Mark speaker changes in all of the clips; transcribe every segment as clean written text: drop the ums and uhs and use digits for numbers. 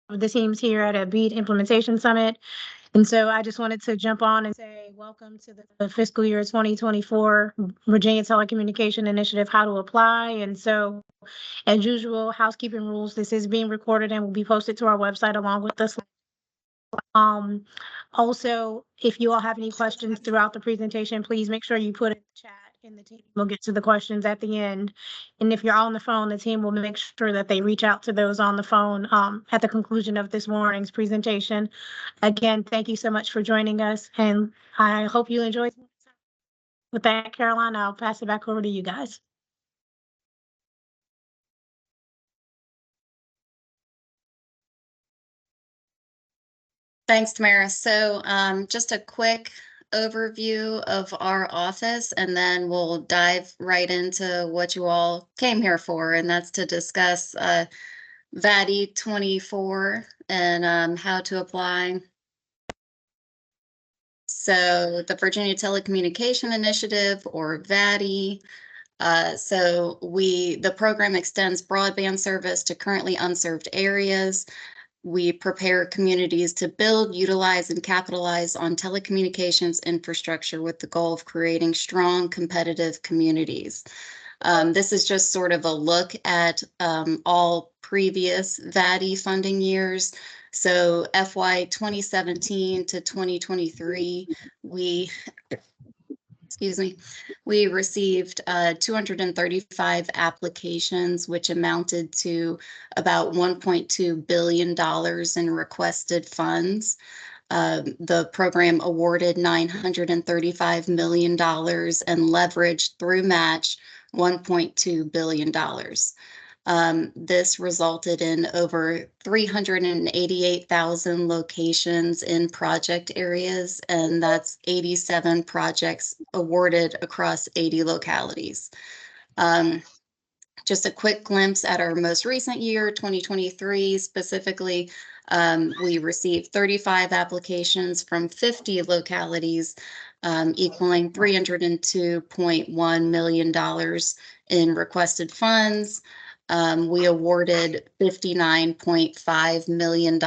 Speaker 1: the teams here at a BEAD Implementation Summit. And so I just wanted to jump on and say, welcome to the fiscal year 2024 Virginia Telecommunication Initiative, how to apply. And so, as usual, housekeeping rules, this is being recorded and will be posted to our website along with this. Also, if you all have any questions throughout the presentation, please make sure you put it in the chat and the team will get to the questions at the end. And if you're on the phone, the team will make sure that they reach out to those on the phone at the conclusion of this morning's presentation. Again, thank you so much for joining us, and I hope you enjoyed. With that, Caroline, I'll pass it back over to you guys.
Speaker 2: Thanks, Tamara. So just a quick overview of our office, and then we'll dive right into what you all came here for, and that's to discuss VATI 24 and how to apply. So the Virginia Telecommunication Initiative, or VATI. So the program extends broadband service to currently unserved areas. We prepare communities to build, utilize, and capitalize on telecommunications infrastructure with the goal of creating strong, competitive communities. This is just sort of a look at all previous VATI funding years. So FY 2017 to 2023, we received 235 applications, which amounted to about $1.2 billion in requested funds. The program awarded $935 million and leveraged through match $1.2 billion. This resulted in over 388,000 locations in project areas, and that's 87 projects awarded across 80 localities. Just a quick glimpse at our most recent year, 2023 specifically, we received 35 applications from 50 localities, equaling $302.1 million in requested funds. We awarded $59.5 million,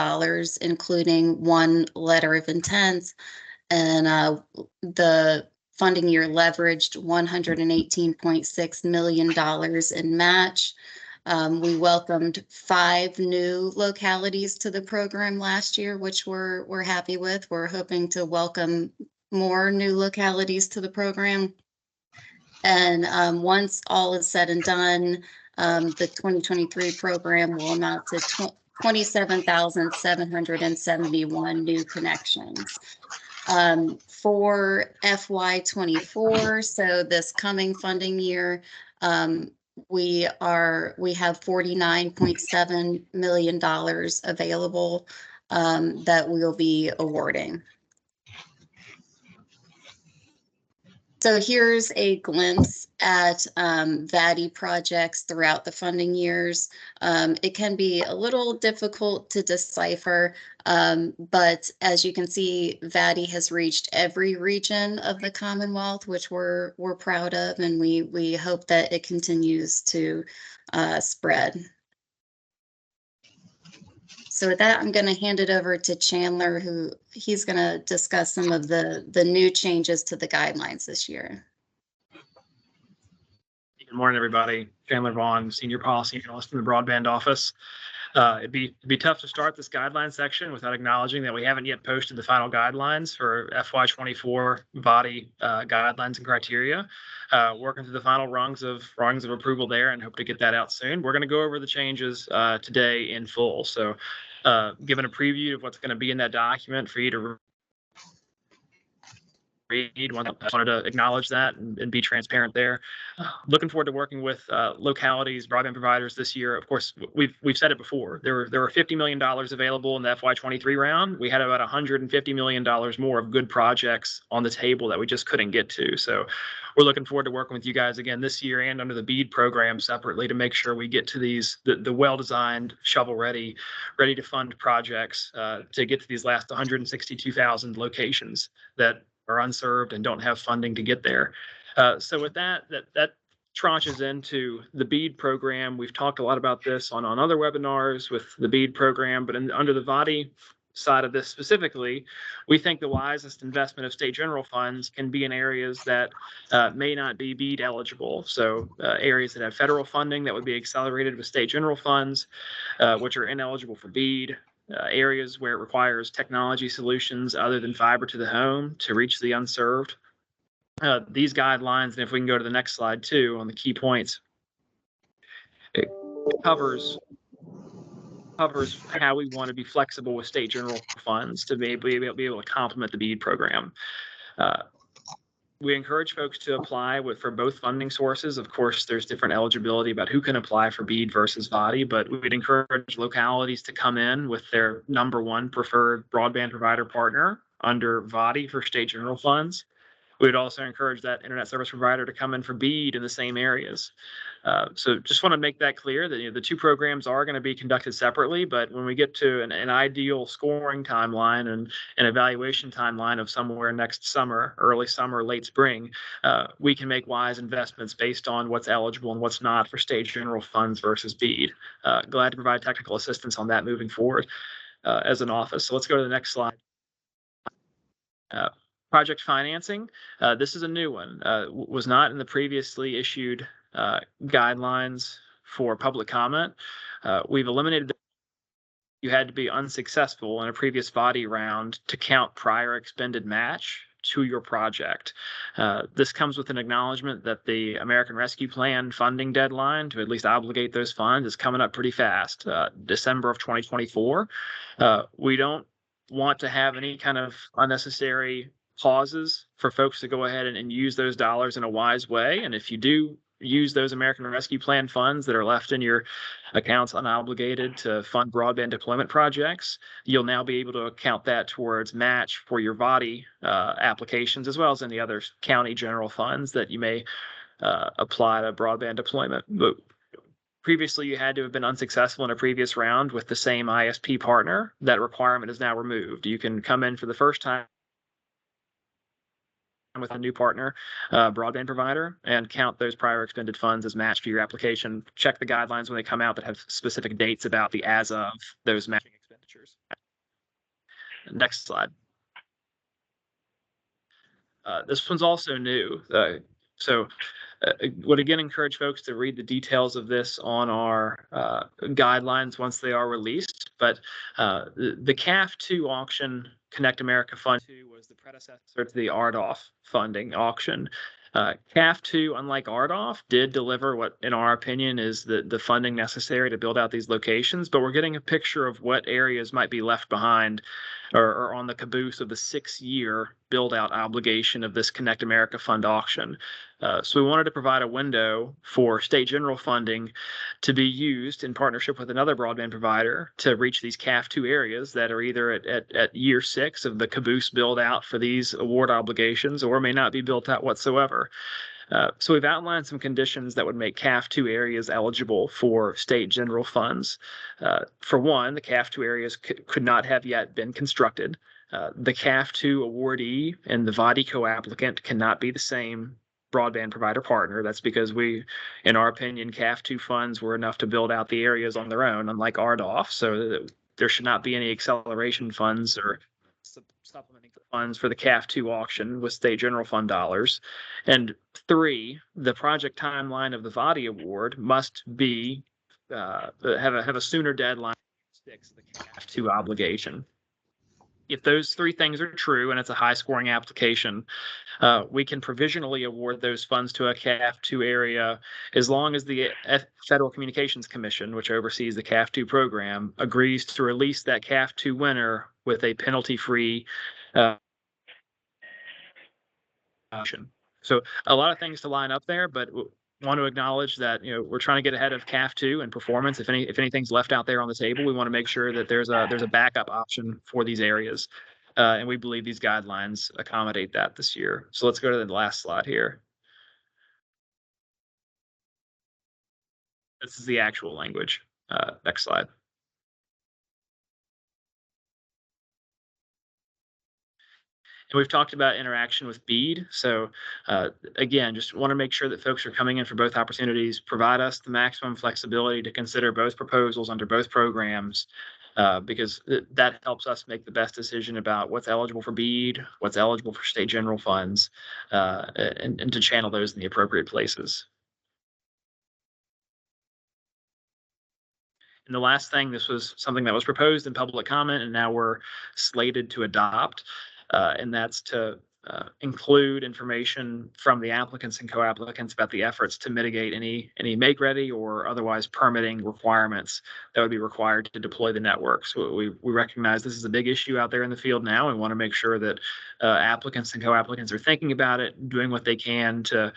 Speaker 2: including one letter of intent, and the funding year leveraged $118.6 million in match. We welcomed 5 new localities to the program last year, which we're happy with. We're hoping to welcome more new localities to the program. And once all is said and done, the 2023 program will amount to 27,771 new connections. For FY24, so this coming funding year, we have $49.7 million available that we'll be awarding. So here's a glimpse at VATI projects throughout the funding years. It can be a little difficult to decipher, but as you can see, VATI has reached every region of the Commonwealth, which we're proud of, and we hope that it continues to spread. So with that, I'm going to hand it over to Chandler, who he's going to discuss some of the new changes to the guidelines this year.
Speaker 3: Good morning, everybody. Chandler Vaughn, Senior Policy Analyst in the Broadband Office. It'd be tough to start this guideline section without acknowledging that we haven't yet posted the final guidelines for FY24 VATI guidelines and criteria. Working through the final rungs of approval there, and hope to get that out soon. We're going to go over the changes today in full. So, given a preview of what's going to be in that document for you to read, I wanted to acknowledge that and be transparent there. Looking forward to working with localities, broadband providers this year. Of course, we've said it before. There were $50 million available in the FY23 round. We had about $150 million more of good projects on the table that we just couldn't get to. So we're looking forward to working with you guys again this year and under the BEAD program separately to make sure we get to these the well-designed, shovel-ready, ready to fund projects to get to these last 162,000 locations that are unserved and don't have funding to get there. So with that tranches into the BEAD program. We've talked a lot about this on other webinars with the BEAD program, but under the VATI side of this specifically, we think the wisest investment of state general funds can be in areas that may not be BEAD eligible. So areas that have federal funding that would be accelerated with state general funds, which are ineligible for BEAD. Areas where it requires technology solutions other than fiber to the home to reach the unserved. These guidelines, and if we can go to the next slide too, on the key points, it covers how we want to be flexible with state general funds to be able to complement the BEAD program. We encourage folks to apply for both funding sources. Of course, there's different eligibility about who can apply for BEAD versus VATI, but we'd encourage localities to come in with their #1 preferred broadband provider partner under VATI for state general funds. We'd also encourage that internet service provider to come in for BEAD in the same areas. So just want to make that clear that the two programs are going to be conducted separately, but when we get to an ideal scoring timeline and an evaluation timeline of somewhere next summer, early summer, late spring, we can make wise investments based on what's eligible and what's not for state general funds versus BEAD. Glad to provide technical assistance on that moving forward as an office. So let's go to the next slide. Project financing. This is a new one. Was not in the previously issued guidelines for public comment. We've eliminated. You had to be unsuccessful in a previous VATI round to count prior expended match to your project. This comes with an acknowledgement that the American Rescue Plan funding deadline to at least obligate those funds is coming up pretty fast, December of 2024. We don't want to have any kind of unnecessary pauses for folks to go ahead and use those dollars in a wise way. And if you do use those American Rescue Plan funds that are left in your accounts unobligated to fund broadband deployment projects, you'll now be able to account that towards match for your VATI applications, as well as any other county general funds that you may apply to broadband deployment. But previously, you had to have been unsuccessful in a previous round with the same ISP partner. That requirement is now removed. You can come in for the first time with a new partner, broadband provider, and count those prior expended funds as matched for your application. Check the guidelines when they come out that have specific dates about the as of those matching expenditures. Next slide. This one's also new. Would again encourage folks to read the details of this on our guidelines once they are released. But the CAF2 auction, Connect America Fund 2, was the predecessor to the RDOF funding auction. CAF2, unlike RDOF, did deliver what, in our opinion, is the funding necessary to build out these locations, but we're getting a picture of what areas might be left behind or on the caboose of the 6-year build-out obligation of this Connect America Fund auction. So we wanted to provide a window for state general funding to be used in partnership with another broadband provider to reach these CAF2 areas that are either at year 6 of the caboose build-out for these award obligations or may not be built out whatsoever. So we've outlined some conditions that would make CAF2 areas eligible for state general funds. For one, the CAF2 areas could not have yet been constructed. The CAF2 awardee and the VATI co-applicant cannot be the same broadband provider partner. That's because in our opinion, CAF2 funds were enough to build out the areas on their own, unlike RDOF. So there should not be any acceleration funds or supplementing funds for the CAF2 auction with state general fund dollars. And 3, the project timeline of the VATI award must be have a sooner deadline than the CAF2 obligation. If those 3 things are true and it's a high scoring application, we can provisionally award those funds to a CAF2 area as long as the Federal Communications Commission, which oversees the CAF2 program, agrees to release that CAF2 winner with a penalty-free option. So a lot of things to line up there, but want to acknowledge that we're trying to get ahead of CAF2 and performance. If anything's left out there on the table, we want to make sure that there's a backup option for these areas, and we believe these guidelines accommodate that this year. So let's go to the last slide here. This is the actual language. Next slide. And we've talked about interaction with BEAD. So again, just want to make sure that folks are coming in for both opportunities, provide us the maximum flexibility to consider both proposals under both programs, because that helps us make the best decision about what's eligible for BEAD, what's eligible for state general funds, and to channel those in the appropriate places. And the last thing, this was something that was proposed in public comment, and now we're slated to adopt, and that's to include information from the applicants and co-applicants about the efforts to mitigate any make-ready or otherwise permitting requirements that would be required to deploy the network. So we recognize this is a big issue out there in the field now, and want to make sure that applicants and co-applicants are thinking about it, doing what they can to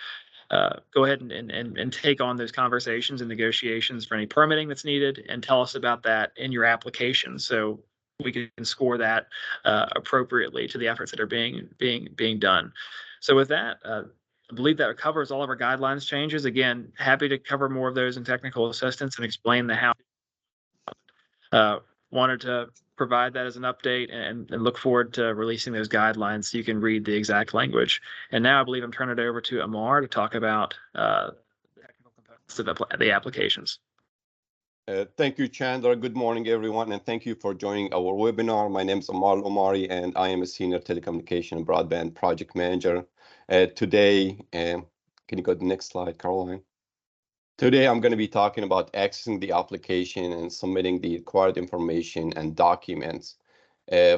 Speaker 3: go ahead and take on those conversations and negotiations for any permitting that's needed, and tell us about that in your application, so we can score that appropriately to the efforts that are being done. So with that, I believe that covers all of our guidelines changes. Again, happy to cover more of those in technical assistance and explain the how. Wanted to provide that as an update, and look forward to releasing those guidelines so you can read the exact language. And now I believe I'm turning it over to Amar to talk about the technical components of the applications.
Speaker 4: Thank you, Chandler. Good morning, everyone, and thank you for joining our webinar. My name is Amar Omari, and I am a Senior Telecommunication and Broadband Project Manager. Today, can you go to the next slide, Caroline? Today, I'm going to be talking about accessing the application and submitting the required information and documents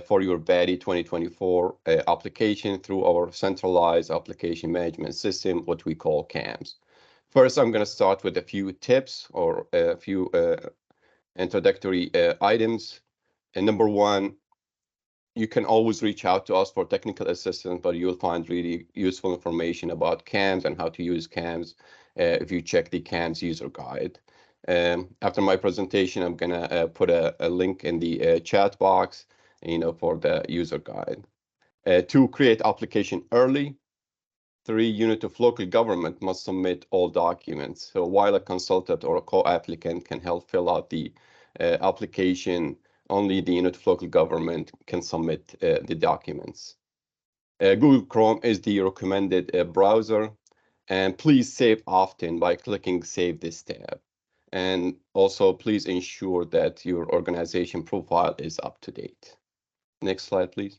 Speaker 4: for your VATI 2024 application through our centralized application management system, what we call CAMS. First, I'm going to start with a few tips or a few introductory items. And number one, you can always reach out to us for technical assistance, but you'll find really useful information about CAMS and how to use CAMS if you check the CAMS user guide. After my presentation, I'm going to put a link in the chat box, for the user guide. 2, create application early. 3, unit of local government must submit all documents. So while a consultant or a co-applicant can help fill out the application, only the unit of local government can submit the documents. Google Chrome is the recommended browser, and please save often by clicking Save this tab. And also, please ensure that your organization profile is up to date. Next slide, please.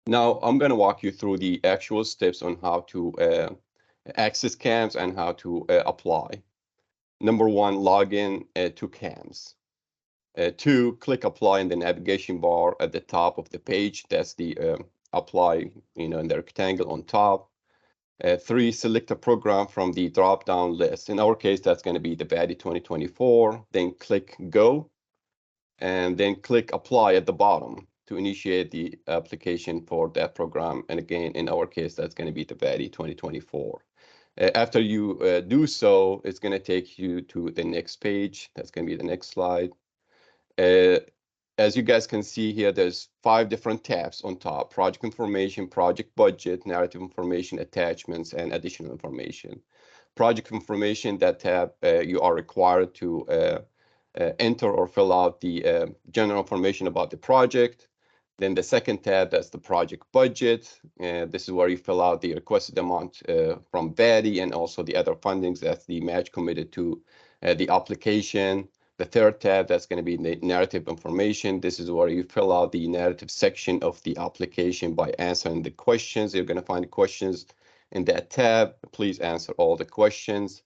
Speaker 4: Now, I'm going to walk you through the actual steps on how to access CAMS and how to apply. Number 1, log in to CAMS. 2, click apply in the navigation bar at the top of the page. That's the apply, in the rectangle on top. 3, select a program from the drop-down list. In our case, that's going to be the VATI 2024. Then click go, and then click apply at the bottom to initiate the application for that program. And again, in our case, that's going to be the VATI 2024. After you do so, it's going to take you to the next page. That's going to be the next slide. As you guys can see here, there's 5 different tabs on top: project information, project budget, narrative information, attachments, and additional information. Project information, that tab, you are required to enter or fill out the general information about the project. Then the second tab, that's the project budget. This is where you fill out the requested amount from VATI and also the other fundings. That's the match committed to the application. The third tab, that's going to be the narrative information. This is where you fill out the narrative section of the application by answering the questions. You're going to find questions in that tab. Please answer all the questions.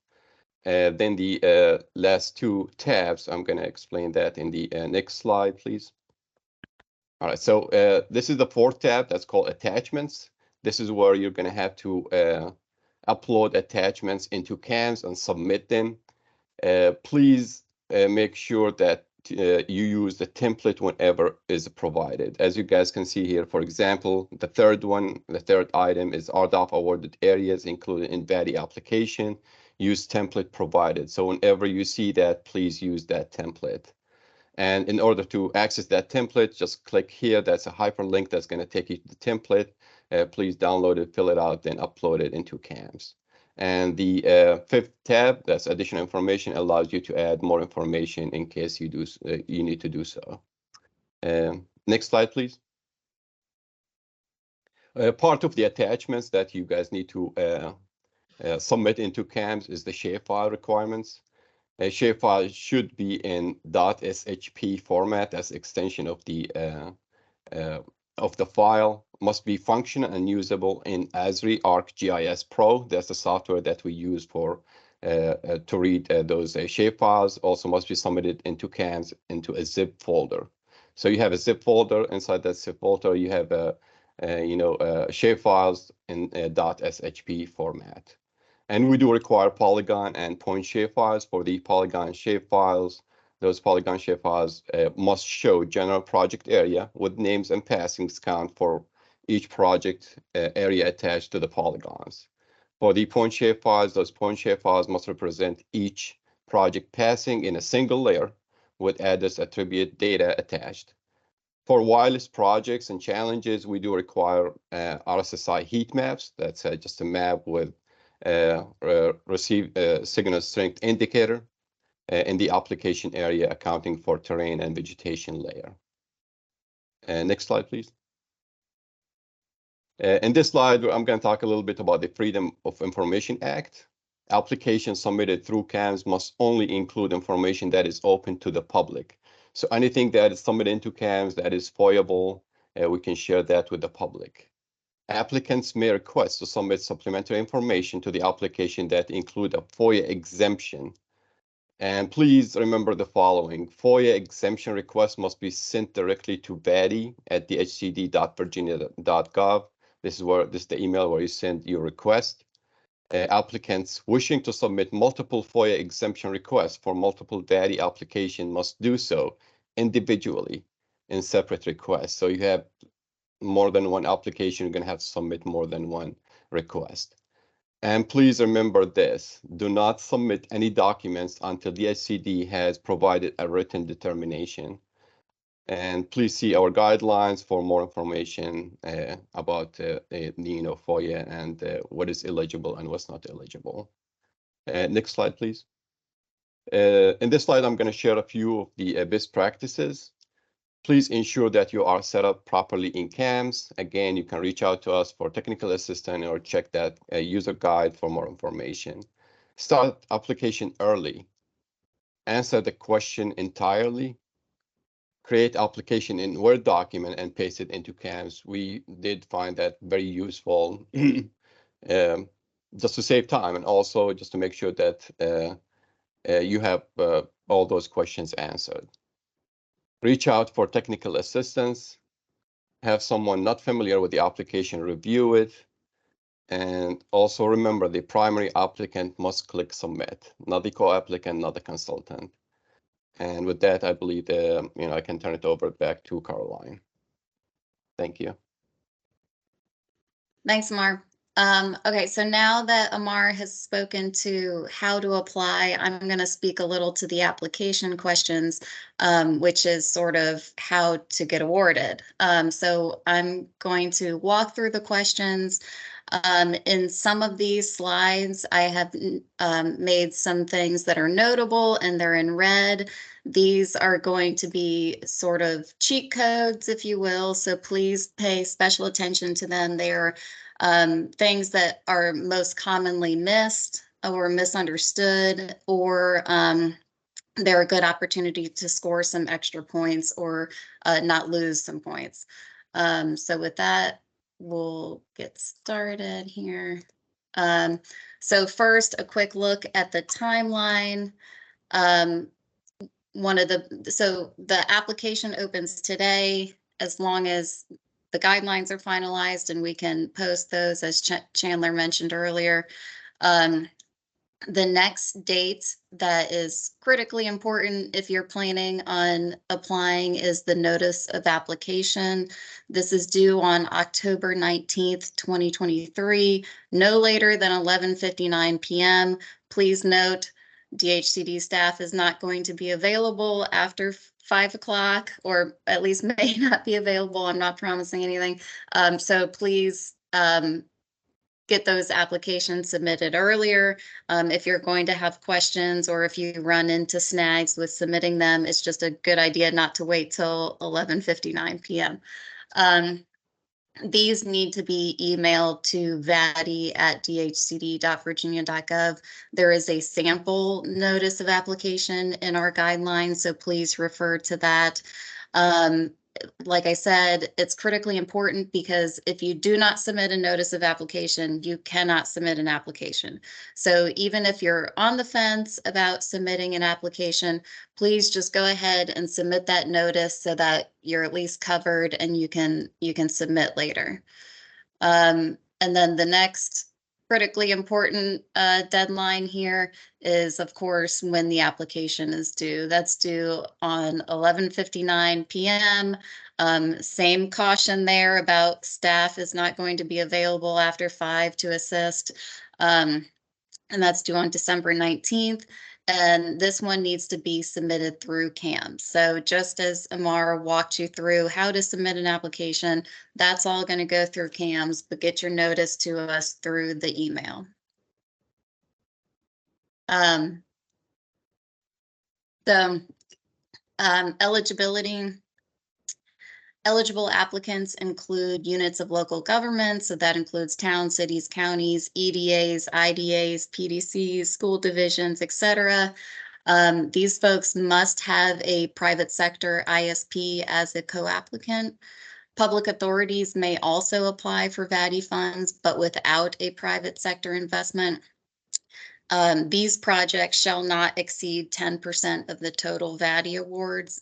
Speaker 4: Then the last 2 tabs, I'm going to explain that in the next slide, please. All right, so this is the 4th tab, that's called attachments. This is where you're going to have to upload attachments into CAMS and submit them. Please make sure that you use the template whenever is provided. As you guys can see here, for example, the third item is RDOF awarded areas included in VATI application. Use template provided. So whenever you see that, please use that template. And in order to access that template, just click here. That's a hyperlink that's going to take you to the template. Please download it, fill it out, then upload it into CAMS. And the 5th tab, that's additional information, allows you to add more information in case you need to do so. Next slide, please. Part of the attachments that you guys need to submit into CAMS is the shapefile requirements. A shapefile should be in .shp format as extension of the file. Must be functional and usable in ASRI ArcGIS Pro. That's the software that we use for to read those shapefiles. Also must be submitted into CAMS into a zip folder. So you have a zip folder. Inside that zip folder, you have shapefiles in .shp format. And we do require polygon and point shapefiles. For the polygon shapefiles, those polygon shapefiles must show general project area with names and passings count for each project area attached to the polygons. For the point shapefiles, those point shapefiles must represent each project passing in a single layer with address attribute data attached. For wireless projects and challenges, we do require RSSI heat maps. That's just a map with receive signal strength indicator in the application area accounting for terrain and vegetation layer. Next slide, please. In this slide, I'm going to talk a little bit about the Freedom of Information Act. Applications submitted through CAMS must only include information that is open to the public. So anything that is submitted into CAMS that is FOIAble, we can share that with the public. Applicants may request to submit supplementary information to the application that include a FOIA exemption. And please remember the following. FOIA exemption requests must be sent directly to VATI at dhcd.virginia.gov. This is the email where you send your request. Applicants wishing to submit multiple FOIA exemption requests for multiple VATI application must do so individually in separate requests. So you have more than one application, you're going to have to submit more than one request. And please remember this, do not submit any documents until DHCD has provided a written determination. And please see our guidelines for more information about FOIA and what is eligible and what's not eligible. Next slide, please. In this slide, I'm going to share a few of the best practices. Please ensure that you are set up properly in CAMS. Again, you can reach out to us for technical assistance or check that user guide for more information. Start application early. Answer the question entirely. Create application in Word document and paste it into CAMS. We did find that very useful just to save time and also just to make sure that you have all those questions answered. Reach out for technical assistance. Have someone not familiar with the application review it. And also remember the primary applicant must click submit, not the co-applicant, not the consultant. And with that, I believe I can turn it over back to Caroline. Thank you.
Speaker 2: Thanks, Amar. Okay, so now that Amar has spoken to how to apply, I'm going to speak a little to the application questions, which is sort of how to get awarded. So I'm going to walk through the questions. In some of these slides, I have made some things that are notable and they're in red. These are going to be sort of cheat codes, if you will, so please pay special attention to them. They are things that are most commonly missed or misunderstood, or they're a good opportunity to score some extra points or not lose some points. So with that, we'll get started here. So first, a quick look at the timeline. So the application opens today, as long as the guidelines are finalized and we can post those, as Chandler mentioned earlier. The next date that is critically important if you're planning on applying is the notice of application. This is due on October 19th, 2023, no later than 11:59 p.m. Please note, DHCD staff is not going to be available after 5 o'clock, or at least may not be available. I'm not promising anything. So please get those applications submitted earlier. If you're going to have questions or if you run into snags with submitting them, it's just a good idea not to wait till 11:59 p.m. these need to be emailed to vati@dhcd.virginia.gov. There is a sample notice of application in our guidelines, so please refer to that. Like I said, it's critically important because if you do not submit a notice of application, you cannot submit an application. So even if you're on the fence about submitting an application, please just go ahead and submit that notice so that you're at least covered and you can submit later. And then the next critically important deadline here is, of course, when the application is due. That's due on 11:59 p.m. Same caution there about staff is not going to be available after 5 to assist. And that's due on December 19th. And this one needs to be submitted through CAMS. So just as Amara walked you through how to submit an application, that's all going to go through CAMS, but get your notice to us through the email. Eligibility. Eligible applicants include units of local government, so that includes towns, cities, counties, EDAs, IDAs, PDCs, school divisions, etc. These folks must have a private sector ISP as a co-applicant. Public authorities may also apply for VATI funds, but without a private sector investment. These projects shall not exceed 10% of the total VATI awards.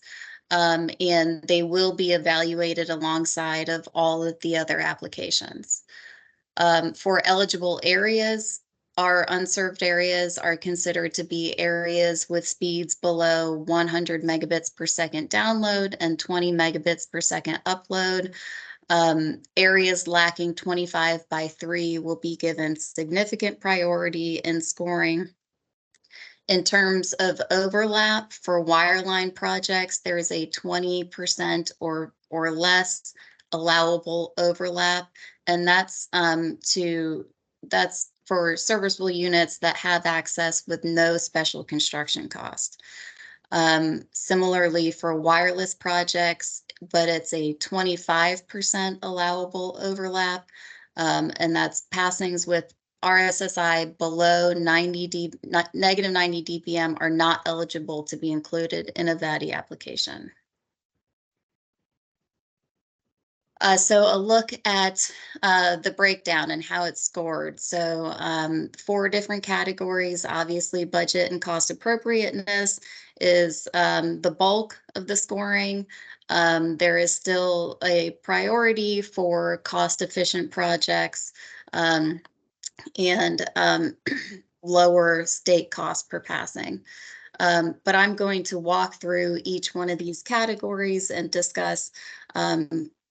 Speaker 2: And they will be evaluated alongside of all of the other applications. For eligible areas, our unserved areas are considered to be areas with speeds below 100 megabits per second download and 20 megabits per second upload. Areas lacking 25/3 will be given significant priority in scoring. In terms of overlap for wireline projects, there is a 20% or less allowable overlap, and that's for serviceable units that have access with no special construction cost. Similarly for wireless projects, but it's a 25% allowable overlap, and that's passings with RSSI below negative 90 dBm are not eligible to be included in a VATI application. So a look at the breakdown and how it's scored. So 4 different categories. Obviously, budget and cost appropriateness is the bulk of the scoring. There is still a priority for cost efficient projects. And lower state cost per passing. But I'm going to walk through each one of these categories and discuss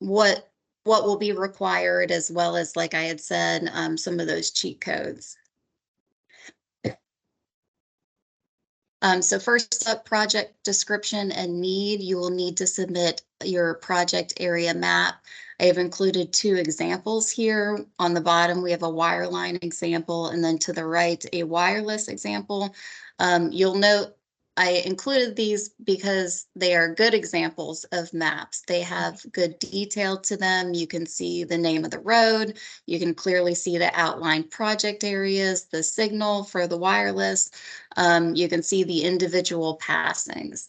Speaker 2: what will be required, as well as, like I had said, some of those cheat codes. So first up, project description and need. You will need to submit your project area map. I have included 2 examples here. On the bottom, we have a wireline example, and then to the right, a wireless example. You'll note I included these because they are good examples of maps. They have good detail to them. You can see the name of the road. You can clearly see the outlined project areas, the signal for the wireless. You can see the individual passings.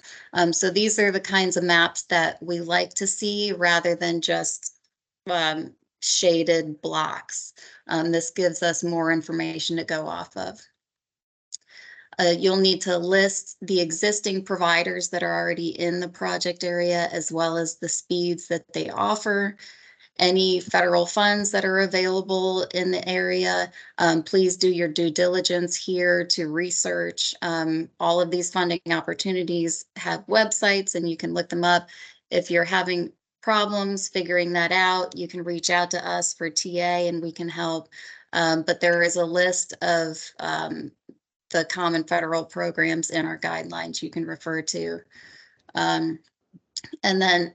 Speaker 2: So these are the kinds of maps that we like to see rather than just shaded blocks. This gives us more information to go off of. You'll need to list the existing providers that are already in the project area, as well as the speeds that they offer. Any federal funds that are available in the area. Please do your due diligence here to research. All of these funding opportunities have websites and you can look them up. If you're having problems figuring that out, you can reach out to us for TA and we can help. But there is a list of the common federal programs in our guidelines you can refer to. And then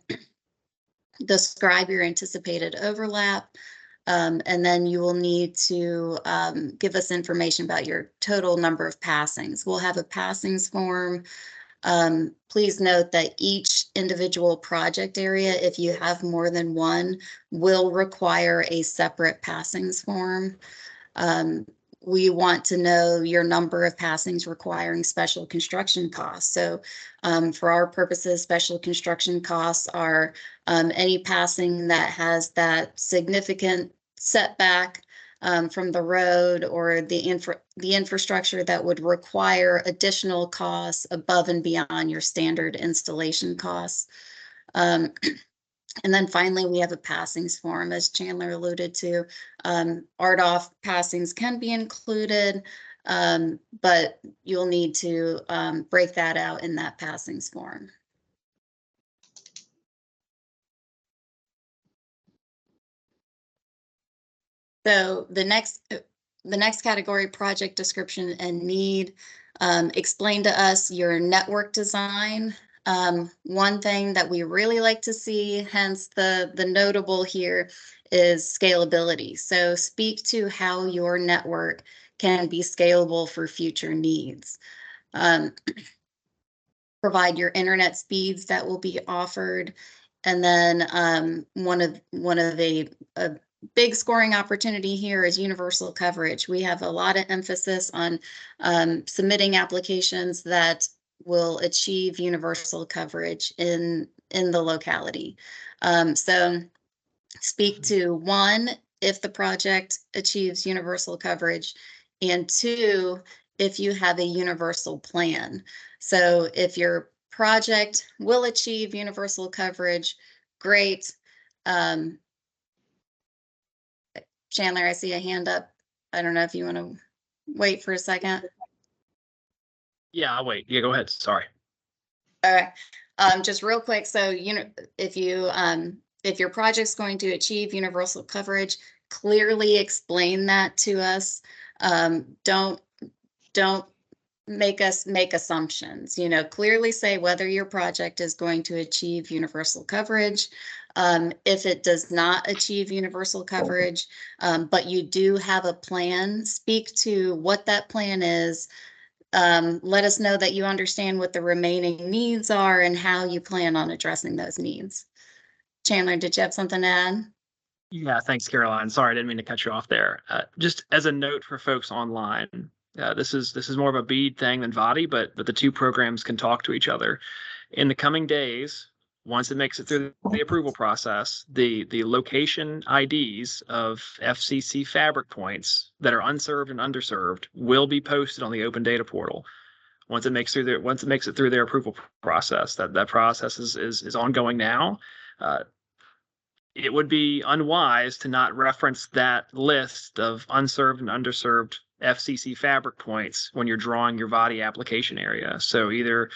Speaker 2: describe your anticipated overlap. And then you will need to give us information about your total number of passings. We'll have a passings form. Please note that each individual project area, if you have more than one, will require a separate passings form. We want to know your number of passings requiring special construction costs. So for our purposes, special construction costs are any passing that has that significant setback from the road or the infrastructure that would require additional costs above and beyond your standard installation costs. And then finally, we have a passings form, as Chandler alluded to. RDOF passings can be included, but you'll need to break that out in that passings form. So the next category, project description and need. Explain to us your network design. One thing that we really like to see, hence the notable here, is scalability. So speak to how your network can be scalable for future needs. Provide your internet speeds that will be offered. And then one of a big scoring opportunity here is universal coverage. We have a lot of emphasis on submitting applications that will achieve universal coverage in the locality. So speak to one, if the project achieves universal coverage, and two, if you have a universal plan. So if your project will achieve universal coverage, great. Chandler, I see a hand up. I don't know if you want to wait for a second.
Speaker 3: Yeah, I'll wait. Yeah, go ahead. Sorry.
Speaker 2: All right. Just real quick. So, if your project's going to achieve universal coverage, clearly explain that to us. Don't make us make assumptions. Clearly say whether your project is going to achieve universal coverage. If it does not achieve universal coverage, but you do have a plan, speak to what that plan is. Let us know that you understand what the remaining needs are and how you plan on addressing those needs. Chandler, did you have something to add?
Speaker 3: Yeah, thanks, Caroline. Sorry, I didn't mean to cut you off there. Just as a note for folks online, this is more of a BEAD thing than VATI, but the two programs can talk to each other. In the coming days, once it makes it through the approval process, the location IDs of FCC fabric points that are unserved and underserved will be posted on the open data portal. Once it makes it through their approval process, that process is ongoing now. It would be unwise to not reference that list of unserved and underserved FCC fabric points when you're drawing your VATI application area. So either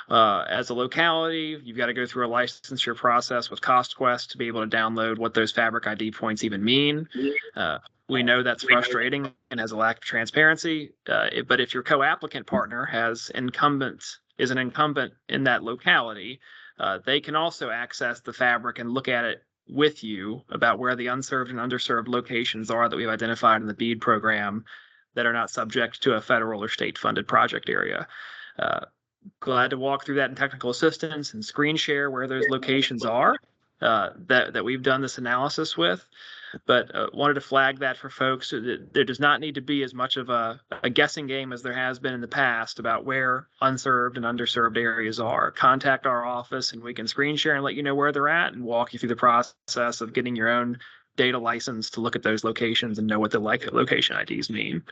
Speaker 3: as a locality, you've got to go through a licensure process with CostQuest to be able to download what those fabric ID points even mean. We know that's frustrating and has a lack of transparency, but if your co-applicant partner is an incumbent in that locality, they can also access the fabric and look at it with you about where the unserved and underserved locations are that we've identified in the BEAD program that are not subject to a federal or state funded project area. Glad to walk through that in technical assistance and screen share where those locations are that we've done this analysis with. But wanted to flag that for folks. There does not need to be as much of a guessing game as there has been in the past about where unserved and underserved areas are. Contact our office and we can screen share and let you know where they're at and walk you through the process of getting your own data license to look at those locations and know what the location IDs mean.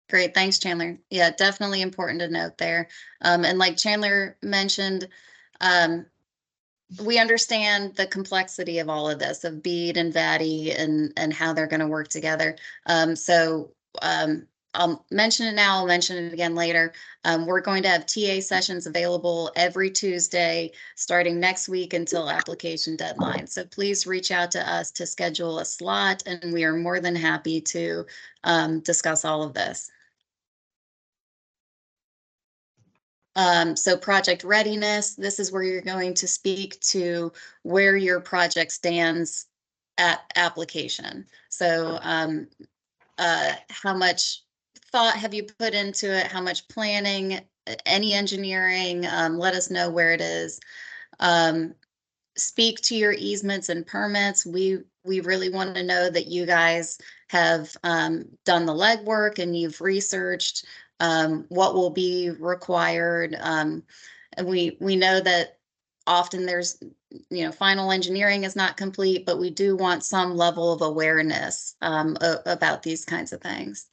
Speaker 2: Great, thanks, Chandler. Yeah, definitely important to note there. And like Chandler mentioned, we understand the complexity of all of this, of BEAD and VATI and how they're going to work together. So I'll mention it now, I'll mention it again later. We're going to have TA sessions available every Tuesday, starting next week until application deadline. So please reach out to us to schedule a slot, and we are more than happy to discuss all of this. So project readiness, this is where you're going to speak to where your project stands at application. So how much thought have you put into it? How much planning, any engineering? Let us know where it is. Speak to your easements and permits. We really want to know that you guys have done the legwork and you've researched what will be required. And we know that often there's, final engineering is not complete, but we do want some level of awareness about these kinds of things.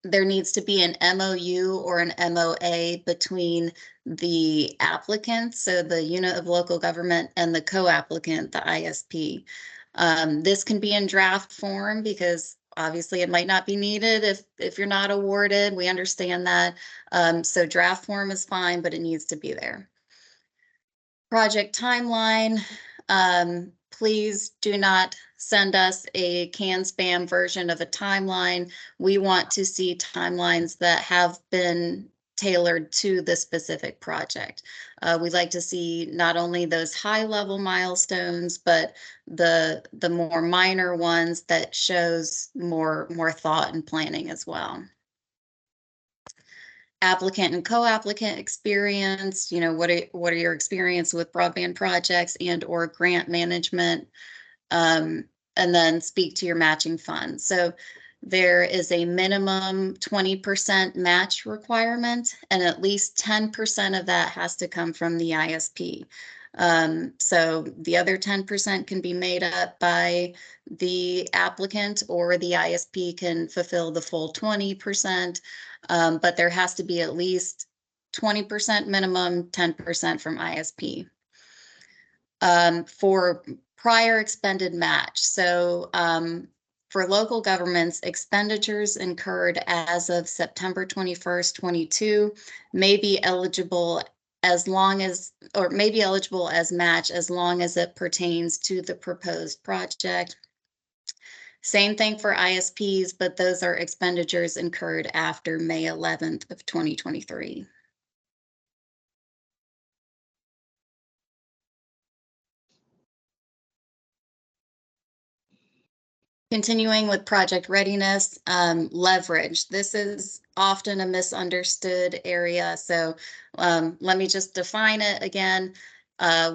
Speaker 2: There needs to be an MOU or an MOA between the applicant, so the unit of local government, and the co-applicant, the ISP. This can be in draft form because obviously it might not be needed if you're not awarded. We understand that. So draft form is fine, but it needs to be there. Project timeline. Please do not send us a can spam version of a timeline. We want to see timelines that have been tailored to the specific project. We'd like to see not only those high level milestones, but the more minor ones that shows more thought and planning as well. Applicant and co-applicant experience, what are your experience with broadband projects and or grant management, and then speak to your matching funds. So there is a minimum 20% match requirement, and at least 10% of that has to come from the ISP. So the other 10% can be made up by the applicant, or the ISP can fulfill the full 20%. But there has to be at least 20% minimum, 10% from ISP. For prior expended match. So for local governments, expenditures incurred as of September 21st, 22 may be eligible as long as, or may be eligible as match as long as it pertains to the proposed project. Same thing for ISPs, but those are expenditures incurred after May 11th of 2023. Continuing with project readiness, leverage. This is often a misunderstood area. So let me just define it again.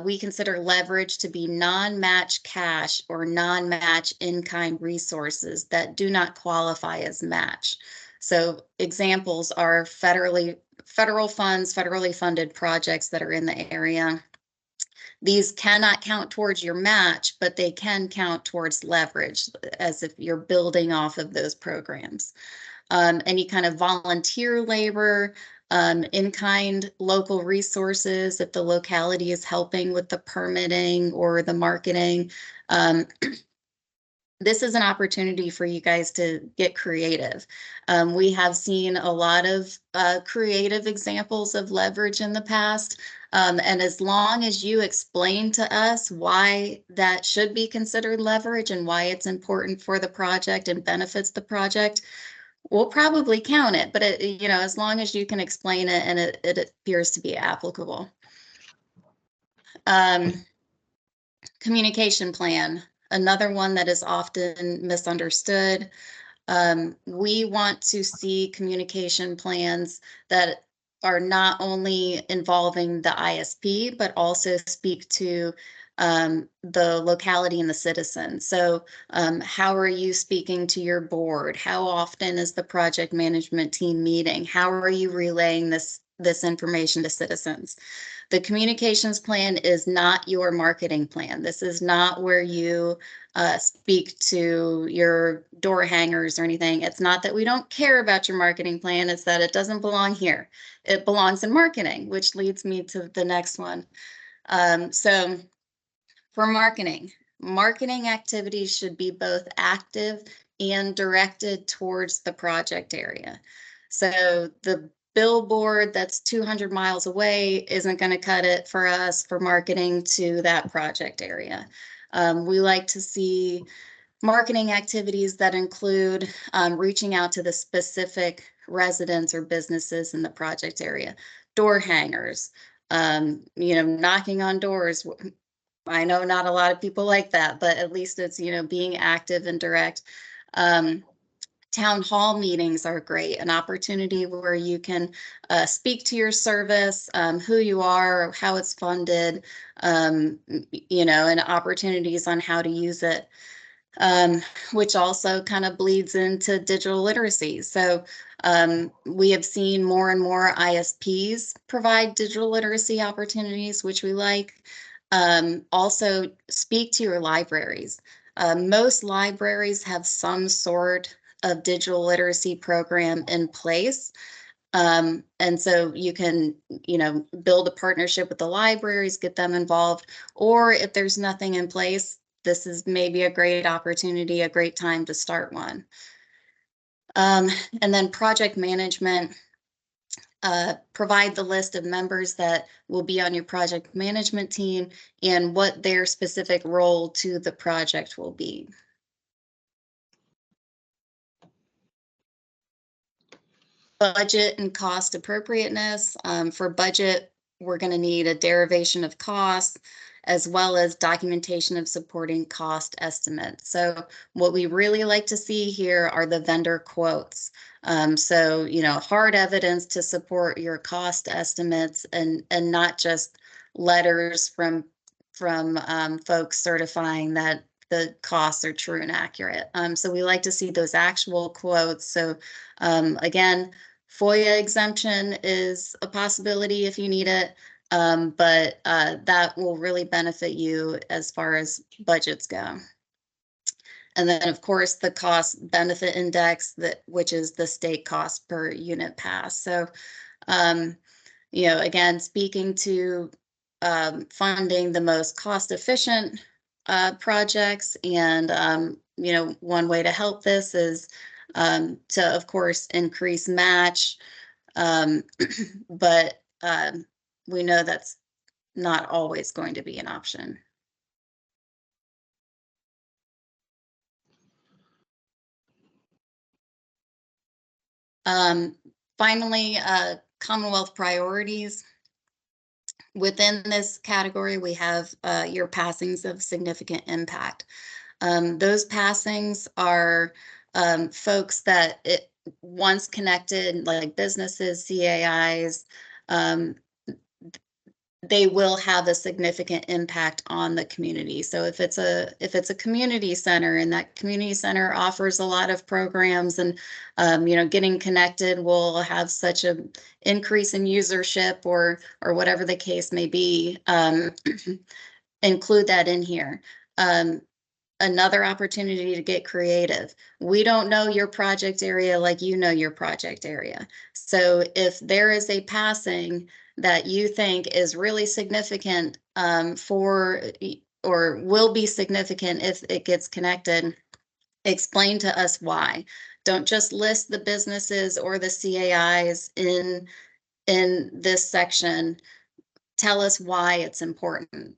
Speaker 2: We consider leverage to be non-match cash or non-match in-kind resources that do not qualify as match. So examples are federal funds, federally funded projects that are in the area. These cannot count towards your match, but they can count towards leverage as if you're building off of those programs. Any kind of volunteer labor, in-kind local resources, if the locality is helping with the permitting or the marketing. This is an opportunity for you guys to get creative. We have seen a lot of creative examples of leverage in the past. And as long as you explain to us why that should be considered leverage and why it's important for the project and benefits the project, we'll probably count it. But as long as you can explain it and it appears to be applicable. Communication plan. Another one that is often misunderstood. We want to see communication plans that are not only involving the ISP, but also speak to the locality and the citizens. So how are you speaking to your board? How often is the project management team meeting? How are you relaying this information to citizens? The communications plan is not your marketing plan. This is not where you speak to your door hangers or anything. It's not that we don't care about your marketing plan. It's that it doesn't belong here. It belongs in marketing, which leads me to the next one. So for marketing activities should be both active and directed towards the project area. So the billboard that's 200 miles away isn't going to cut it for us for marketing to that project area. We like to see marketing activities that include reaching out to the specific residents or businesses in the project area. Door hangers, knocking on doors. I know not a lot of people like that, but at least it's, being active and direct. Town hall meetings are great, an opportunity where you can speak to your service, who you are, how it's funded, and opportunities on how to use it, which also kind of bleeds into digital literacy. So we have seen more and more ISPs provide digital literacy opportunities, which we like. Also, speak to your libraries. Most libraries have some sort of digital literacy program in place. And so you can, build a partnership with the libraries, get them involved, or if there's nothing in place, this is maybe a great opportunity, a great time to start one. And then project management, provide the list of members that will be on your project management team and what their specific role to the project will be. Budget and cost appropriateness. For budget, we're going to need a derivation of costs as well as documentation of supporting cost estimates. So what we really like to see here are the vendor quotes. So, hard evidence to support your cost estimates and not just letters from folks certifying that the costs are true and accurate. So we like to see those actual quotes. So again, FOIA exemption is a possibility if you need it, but that will really benefit you as far as budgets go. And then, of course, the cost benefit index, which is the state cost per unit pass. So, again, speaking to funding the most cost efficient projects, and one way to help this is to, of course, increase match, but we know that's not always going to be an option. Finally, Commonwealth priorities. Within this category, we have your passings of significant impact. Those passings are folks that once connected, like businesses, CAIs, they will have a significant impact on the community. So if it's a community center, and that community center offers a lot of programs, and getting connected will have such an increase in usership or whatever the case may be, include that in here. Another opportunity to get creative. We don't know your project area like you know your project area. So if there is a passing that you think is really significant or will be significant if it gets connected, explain to us why. Don't just list the businesses or the CAIs in this section. Tell us why it's important.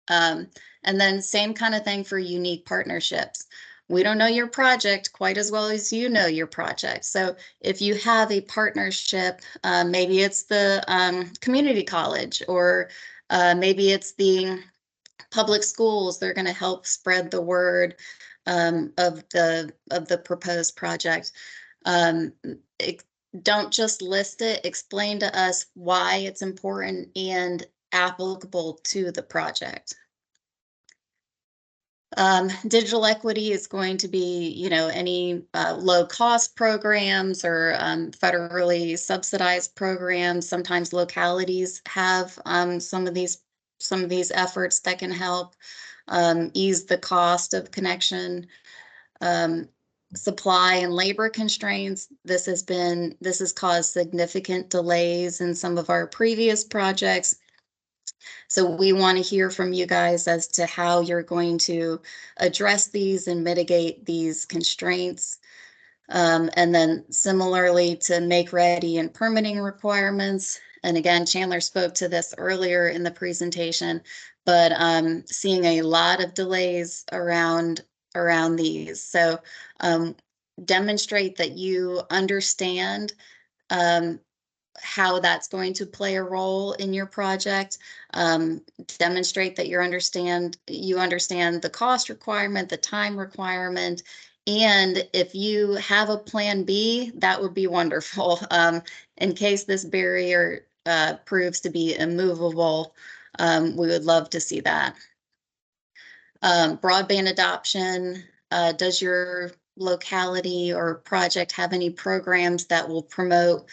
Speaker 2: And then same kind of thing for unique partnerships. We don't know your project quite as well as you know your project. So if you have a partnership, maybe it's the community college, or maybe it's the public schools, they're going to help spread the word of the proposed project. Don't just list it, explain to us why it's important and applicable to the project. Digital equity is going to be, any low cost programs or federally subsidized programs. Sometimes localities have some of these efforts that can help ease the cost of connection. Supply and labor constraints. This has caused significant delays in some of our previous projects. So we want to hear from you guys as to how you're going to address these and mitigate these constraints. And then similarly to make ready and permitting requirements. And again, Chandler spoke to this earlier in the presentation, but seeing a lot of delays around these. So demonstrate that you understand how that's going to play a role in your project. Demonstrate that you understand the cost requirement, the time requirement, And if you have a plan B, that would be wonderful. In case this barrier proves to be immovable, we would love to see that. Broadband adoption, does your locality or project have any programs that will promote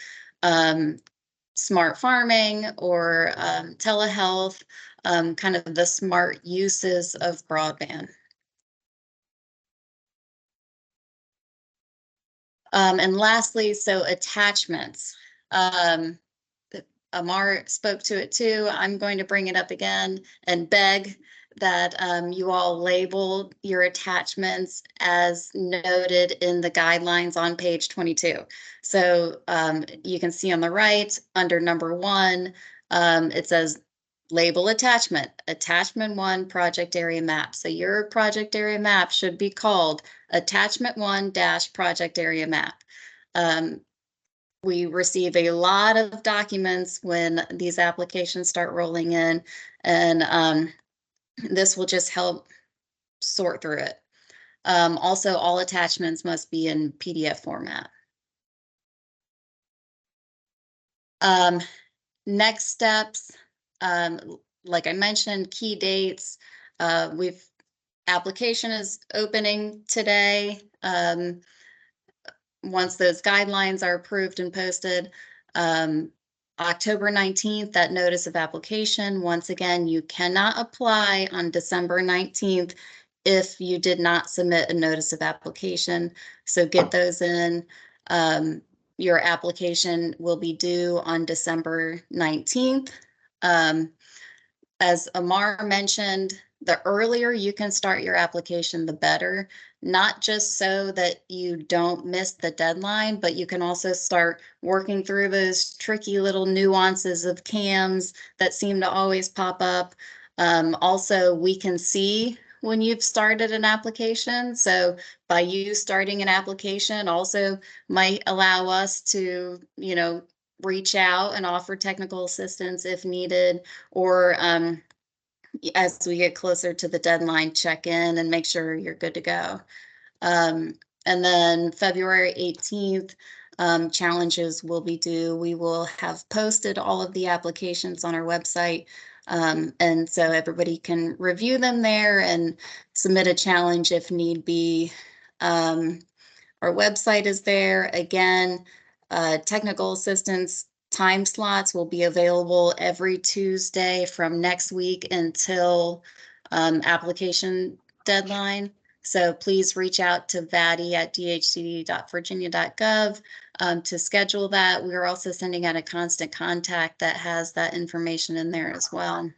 Speaker 2: smart farming or telehealth, kind of the smart uses of broadband? And lastly, so attachments. Amar spoke to it too. I'm going to bring it up again and beg that you all label your attachments as noted in the guidelines on page 22. So you can see on the right under number 1, it says label attachment, attachment 1 project area map. So your project area map should be called attachment 1 - project area map. We receive a lot of documents when these applications start rolling in, and this will just help sort through it. Also, all attachments must be in PDF format. Next steps, like I mentioned, key dates. Application is opening today. Once those guidelines are approved and posted, October 19th, that notice of application. Once again, you cannot apply on December 19th if you did not submit a notice of application. So get those in. Your application will be due on December 19th. As Amar mentioned, the earlier you can start your application, the better. Not just so that you don't miss the deadline, but you can also start working through those tricky little nuances of CAMs that seem to always pop up. Also, we can see when you've started an application. So by you starting an application also might allow us to, reach out and offer technical assistance if needed, or as we get closer to the deadline, check in and make sure you're good to go. And then February 18th, challenges will be due. We will have posted all of the applications on our website. And so everybody can review them there and submit a challenge if need be. Our website is there. Again, technical assistance time slots will be available every Tuesday from next week until application deadline. So please reach out to VATI at dhcd.virginia.gov to schedule that. We are also sending out a constant contact that has that information in there as well.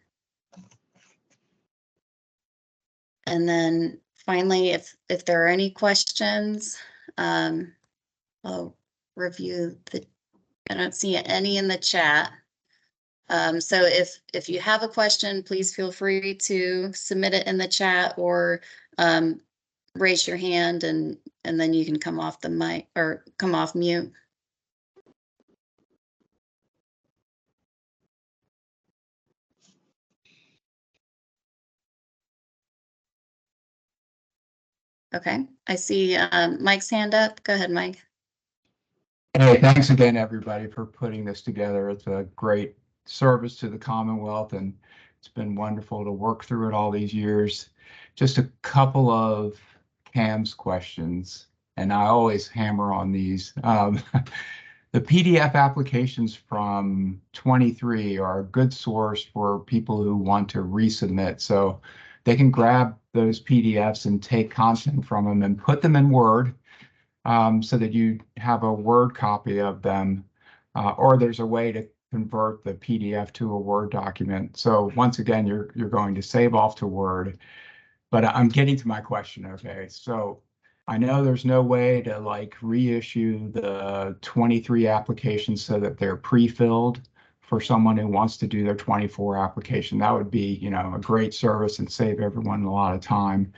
Speaker 2: And then finally, if there are any questions, I'll review the, I don't see any in the chat. So if you have a question, please feel free to submit it in the chat or raise your hand and then you can come off the mic or come off mute. Okay, I see Mike's hand up. Go ahead, Mike.
Speaker 5: Hey, thanks again, everybody, for putting this together. It's a great service to the Commonwealth, and it's been wonderful to work through it all these years. Just a couple of CAMS questions, and I always hammer on these. The PDF applications from 23 are a good source for people who want to resubmit. So they can grab those PDFs and take content from them and put them in Word. So that you have a Word copy of them, or there's a way to convert the PDF to a Word document. So once again, you're going to save off to Word. But I'm getting to my question, okay? So I know there's no way to like reissue the 23 applications so that they're pre-filled for someone who wants to do their 24 application. That would be, a great service and save everyone a lot of time.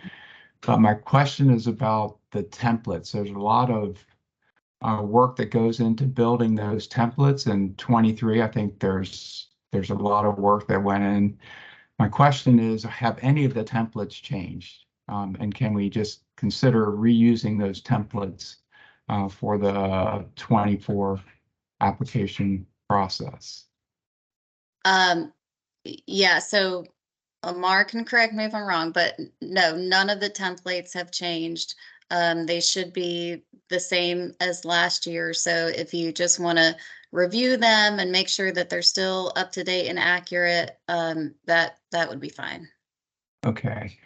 Speaker 5: But my question is about the templates. There's a lot of work that goes into building those templates. And 23, I think there's a lot of work that went in. My question is, have any of the templates changed? And can we just consider reusing those templates for the 24 application process.
Speaker 2: Yeah, so Amar can correct me if I'm wrong, but no, none of the templates have changed. They should be the same as last year. So if you just want to review them and make sure that they're still up to date and accurate, that would be fine.
Speaker 5: Okay.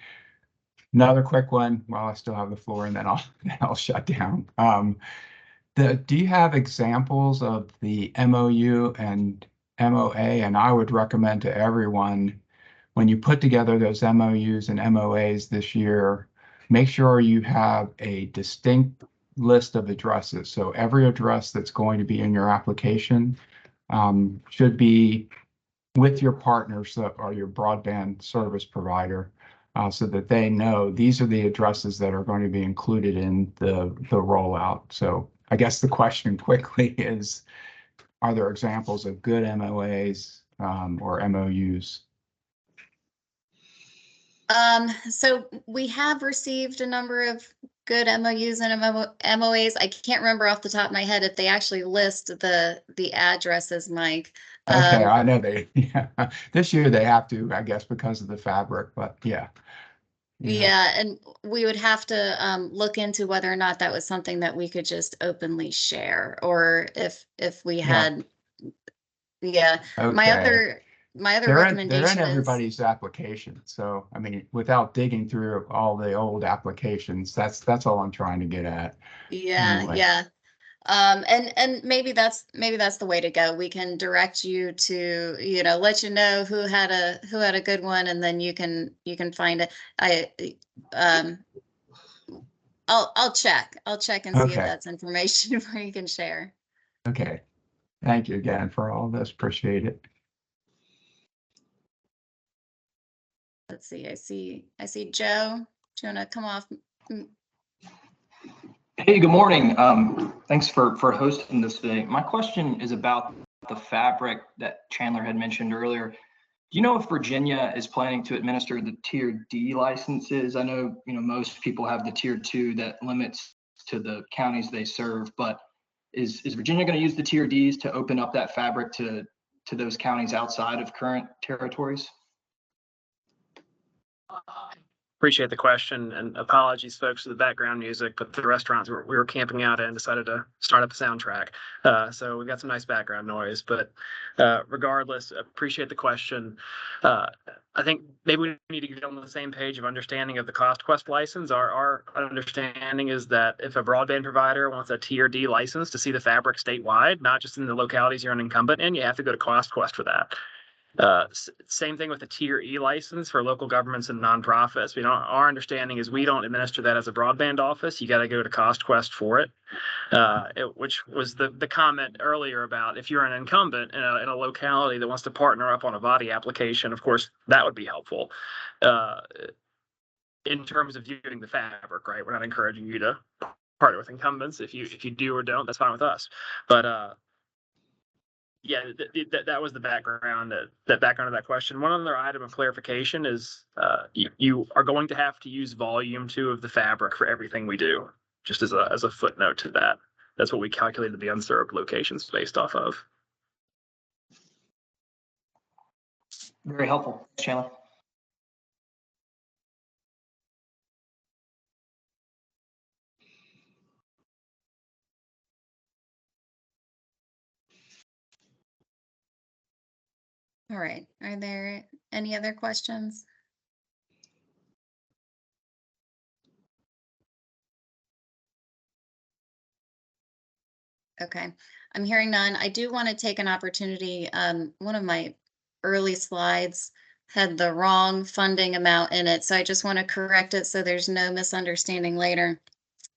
Speaker 5: Another quick one while I still have the floor, and then I'll shut down. Do you have examples of the MOU and MOA? And I would recommend to everyone, when you put together those MOUs and MOAs this year, make sure you have a distinct list of addresses. So every address that's going to be in your application should be with your partners or your broadband service provider, so that they know these are the addresses that are going to be included in the rollout. So I guess the question quickly is, are there examples of good MOAs or MOUs?
Speaker 2: So we have received a number of good MOUs and MOAs. I can't remember off the top of my head if they actually list the addresses, Mike.
Speaker 5: Okay, I know they, yeah, this year they have to, I guess, because of the fabric, but yeah.
Speaker 2: Yeah, and we would have to look into whether or not that was something that we could just openly share, or if we had, yeah. My
Speaker 5: Okay.
Speaker 2: other recommendation
Speaker 5: They're in
Speaker 2: is,
Speaker 5: everybody's application. So, I mean, without digging through all the old applications, that's all I'm trying to get at.
Speaker 2: yeah,
Speaker 5: Anyway.
Speaker 2: yeah. And maybe that's the way to go. We can direct you to, let you know who had a good one, and then you can find it. I'll check and see if
Speaker 5: Okay.
Speaker 2: that's information where you can share.
Speaker 5: Okay. Thank you again for all this. Appreciate it.
Speaker 2: Let's see. I see Joe. Do you want to come off?
Speaker 6: Hey, good morning. Thanks for hosting this today. My question is about the fabric that Chandler had mentioned earlier. Do you know if Virginia is planning to administer the Tier D licenses? I know, most people have the Tier 2 that limits to the counties they serve, but is Virginia going to use the Tier Ds to open up that fabric to those counties outside of current territories?
Speaker 3: Appreciate the question, and apologies, folks, for the background music, but the restaurants we were camping out in decided to start up a soundtrack. So we got some nice background noise, but regardless, appreciate the question. I think maybe we need to get on the same page of understanding of the CostQuest license. Our understanding is that if a broadband provider wants a Tier D license to see the fabric statewide, not just in the localities you're an incumbent in, you have to go to CostQuest for that. Same thing with the Tier E license for local governments and nonprofits. Our understanding is we don't administer that as a broadband office. You got to go to CostQuest for it, which was the comment earlier about if you're an incumbent in a locality that wants to partner up on a VATI application, of course, that would be helpful. In terms of viewing the fabric, right? We're not encouraging you to partner with incumbents. If you do or don't, that's fine with us. But yeah, that was the background. That background of that question. One other item of clarification is you are going to have to use volume 2 of the fabric for everything we do. Just as a footnote to that, that's what we calculated the unserved locations based off of.
Speaker 6: Very helpful, Chandler.
Speaker 2: All right. Are there any other questions? Okay, I'm hearing none. I do want to take an opportunity. One of my early slides had the wrong funding amount in it, so I just want to correct it so there's no misunderstanding later.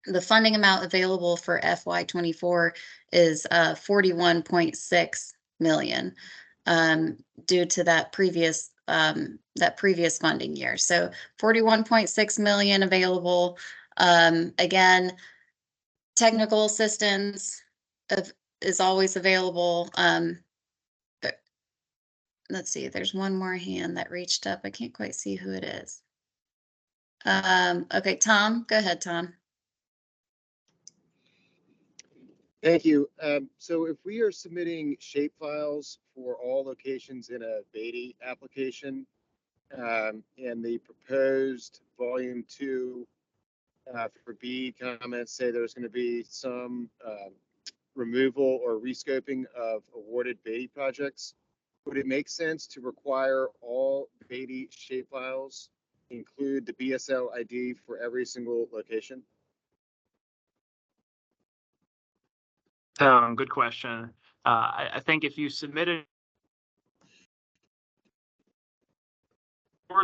Speaker 2: The funding amount available for FY24 is 41.6 million due to that previous funding year. So 41.6 million available. Again, technical assistance is always available. Let's see, there's one more hand that reached up. I can't quite see who it is. Okay, Tom, go ahead, Tom.
Speaker 7: Thank you. So if we are submitting shape files for all locations in a VATI application, and the proposed volume 2 for B comments say there's going to be some removal or rescoping of awarded VATI projects, would it make sense to require all VATI shape files include the BSL ID for every single location?
Speaker 3: Good question. I think if you submitted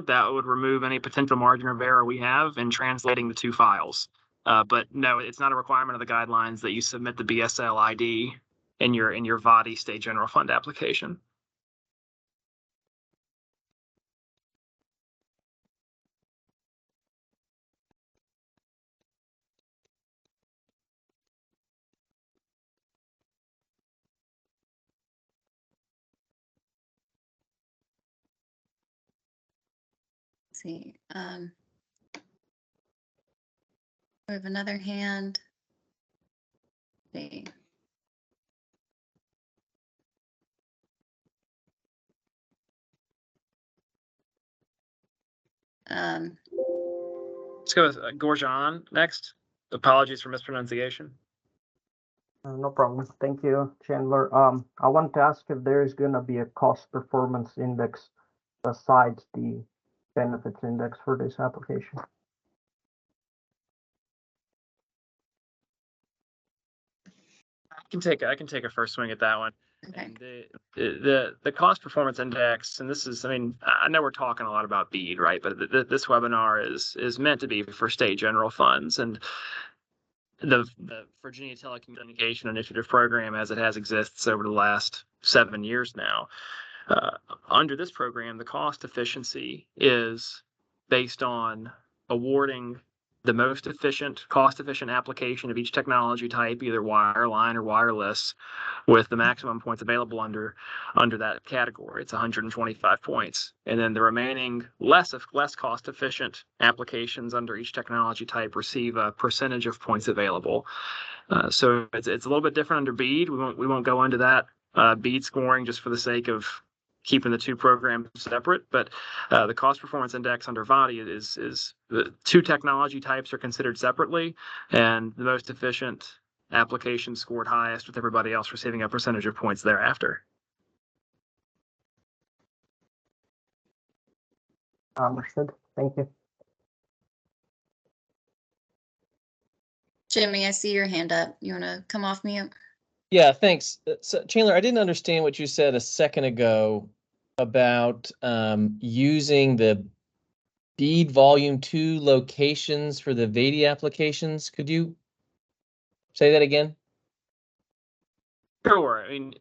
Speaker 3: that would remove any potential margin of error we have in translating the two files. But no, it's not a requirement of the guidelines that you submit the BSL ID in your VATI state general fund application.
Speaker 2: Let's see. We have another hand. Let's see.
Speaker 3: Let's go with Gorjan next. Apologies for mispronunciation.
Speaker 8: No problem. Thank you, Chandler. I want to ask if there is going to be a cost performance index besides the benefits index for this application.
Speaker 3: I can take a first swing at that one.
Speaker 2: Okay.
Speaker 3: And the cost performance index, and this is, I mean, I know we're talking a lot about BEAD, right? But this webinar is meant to be for state general funds, and the Virginia Telecommunication Initiative program, as it has exists over the last 7 years now. Under this program, the cost efficiency is based on awarding the most cost-efficient application of each technology type, either wireline or wireless, with the maximum points available under that category. It's 125 points. And then the remaining less cost-efficient applications under each technology type receive a percentage of points available. So it's a little bit different under BEAD. We won't go into that BEAD scoring just for the sake of keeping the two programs separate, but the cost performance index under VATI is the two technology types are considered separately, and the most efficient application scored highest, with everybody else receiving a percentage of points thereafter.
Speaker 8: Understood. Thank you.
Speaker 2: Jimmy, I see your hand up. You want to come off mute?
Speaker 9: Yeah, thanks. So, Chandler, I didn't understand what you said a second ago about using the BEAD Volume 2 locations for the VATI applications. Could you say that again?
Speaker 3: Sure. I mean,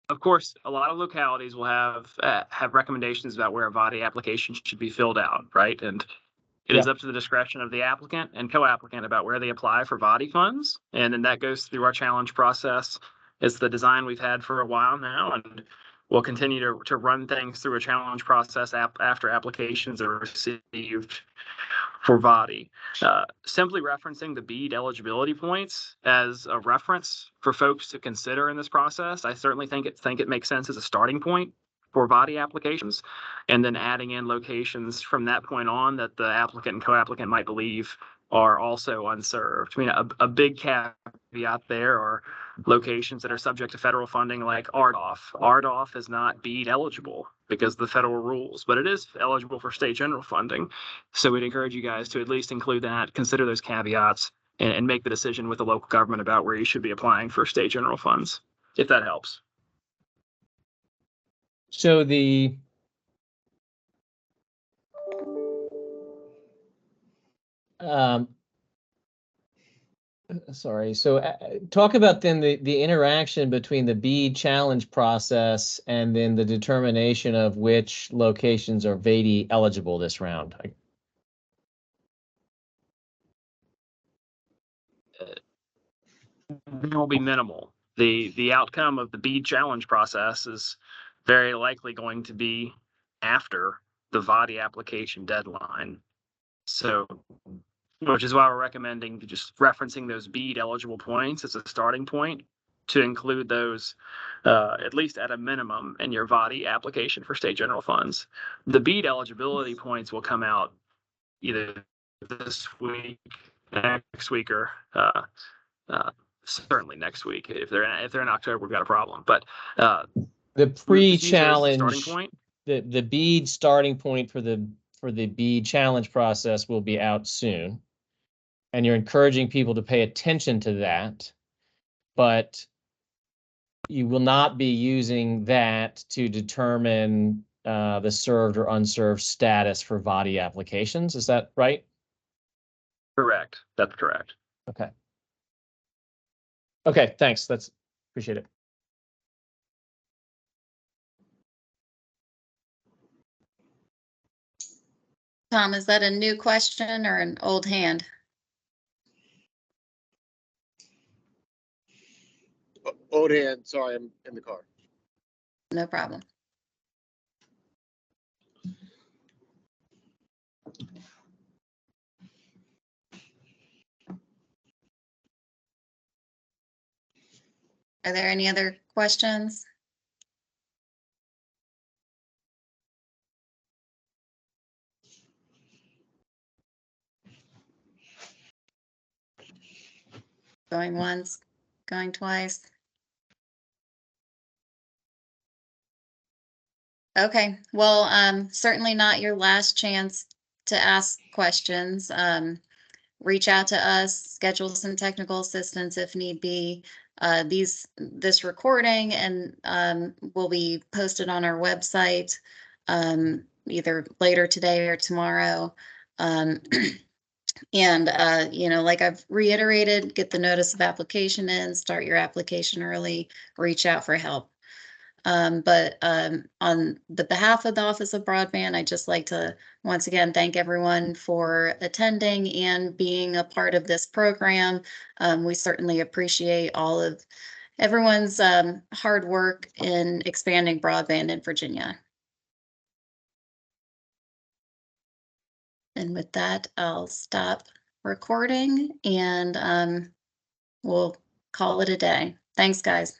Speaker 3: of course, a lot of localities will have recommendations about where a VATI application should be filled out, right? And it is up to the discretion of the applicant and co-applicant about where they apply for VATI funds. And then that goes through our challenge process. It's the design we've had for a while now, and we'll continue to run things through a challenge process after applications are received for VATI. Simply referencing the BEAD eligibility points as a reference for folks to consider in this process, I certainly think it makes sense as a starting point for VATI applications, and then adding in locations from that point on that the applicant and co-applicant might believe are also unserved. I mean, a big caveat there are locations that are subject to federal funding like RDOF. RDOF is not BEAD eligible because of the federal rules, but it is eligible for state general funding. So we'd encourage you guys to at least include that, consider those caveats, and make the decision with the local government about where you should be applying for state general funds, if that helps.
Speaker 9: So sorry. So talk about then the interaction between the BEAD challenge process and then the determination of which locations are VATI eligible this round.
Speaker 3: There will be minimal. The outcome of the BEAD challenge process is very likely going to be after the VATI application deadline. So, which is why we're recommending just referencing those BEAD eligible points as a starting point to include those at least at a minimum in your VATI application for state general funds. The BEAD eligibility points will come out either this week, next week, or certainly next week. If they're in October, we've got a problem. But
Speaker 9: The
Speaker 3: we just use those as a starting
Speaker 9: pre-challenge,
Speaker 3: point.
Speaker 9: the BEAD starting point for the BEAD challenge process will be out soon. And you're encouraging people to pay attention to that, but you will not be using that to determine the served or unserved status for VATI applications. Is that right?
Speaker 3: Correct. That's correct.
Speaker 9: Okay. Okay, thanks. Appreciate it.
Speaker 2: Tom, is that a new question or an old hand?
Speaker 7: Old hand, sorry, I'm in the car.
Speaker 2: No problem. Are there any other questions? Going once, going twice. Okay, well, certainly not your last chance to ask questions. Reach out to us, schedule some technical assistance if need be. This recording and will be posted on our website either later today or tomorrow. And, like I've reiterated, get the notice of application in, start your application early, reach out for help. But on the behalf of the Office of Broadband, I'd just like to once again thank everyone for attending and being a part of this program. We certainly appreciate all of everyone's hard work in expanding broadband in Virginia. And with that, I'll stop recording and we'll call it a day. Thanks, guys.